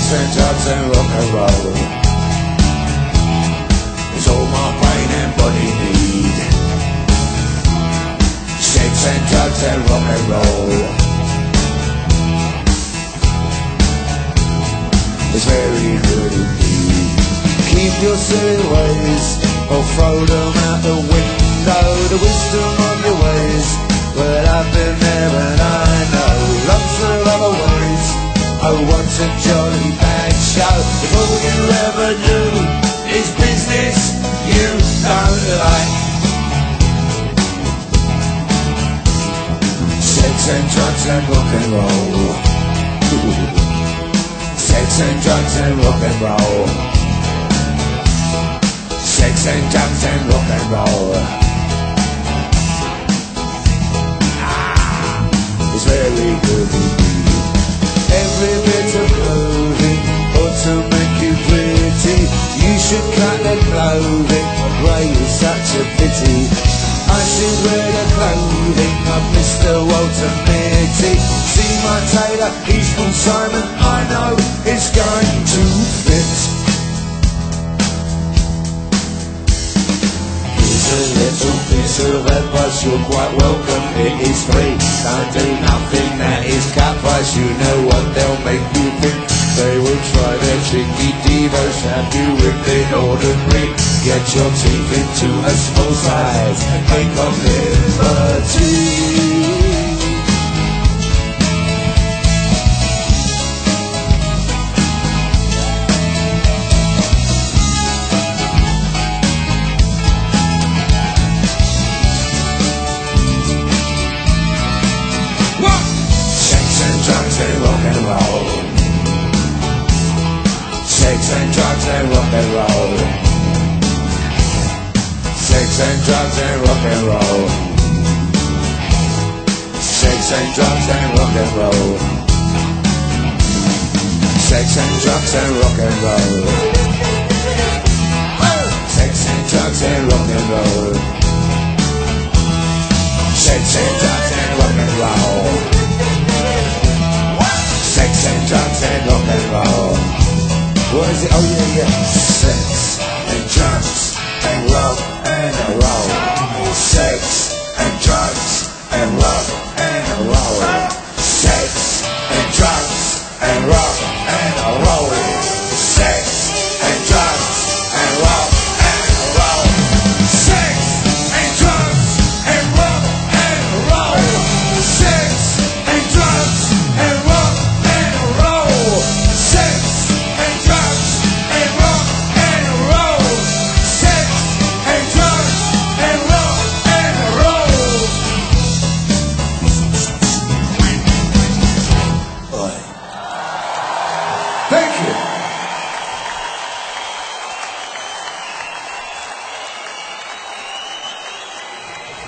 Sex and drugs and rock and roll is all my brain and body need. Sex and drugs and rock and roll is very good indeed. Keep your silly ways or throw them out the window. The wisdom of your ways, well, I've been there and I know lots of other ways. I want a jolly bad show. If all you ever do is business you don't like. Sex and drugs and rock and roll. Sex and drugs and rock and roll. Sex and drugs and rock and roll. It's very good indeed. Every bit of clothing ought to make you pretty. You should cut the clothing, grey is such a pity. I should wear the clothing of Mr. Walter Mitty. See my tailor, he's from Simon, I know it's going to fit. Here's a little piece of advice, you're quite welcome, it is free. Don't do nothing that is cut price, you know what they'll make you think. They will try their tricky devos, have you ripped ordinary. Get your teeth into a small size and make a liberty. Sex and drugs and rock and roll. Sex and drugs and rock and roll. Sex and drugs and rock and roll. Sex and drugs and rock and roll. Sex and drugs and rock and roll. Sex and drugs and rock and roll. Sex and drugs and rock and roll. What is it? Oh yeah. Sex and drugs and rock and roll. Sex and drugs and rock and roll. Sex and drugs and rock and roll. Sex and drugs and rock and roll. Sex and drugs and rock and roll. Sex and drugs and rock and roll. Sex and drugs and rock and roll. Sex and drugs and rock and roll. Boy. Thank you.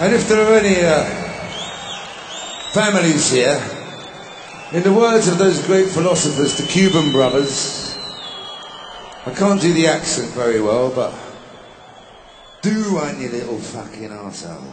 And if there are any families here, in the words of those great philosophers, the Cuban brothers, I can't do the accent very well, but do run, you little fucking arsehole.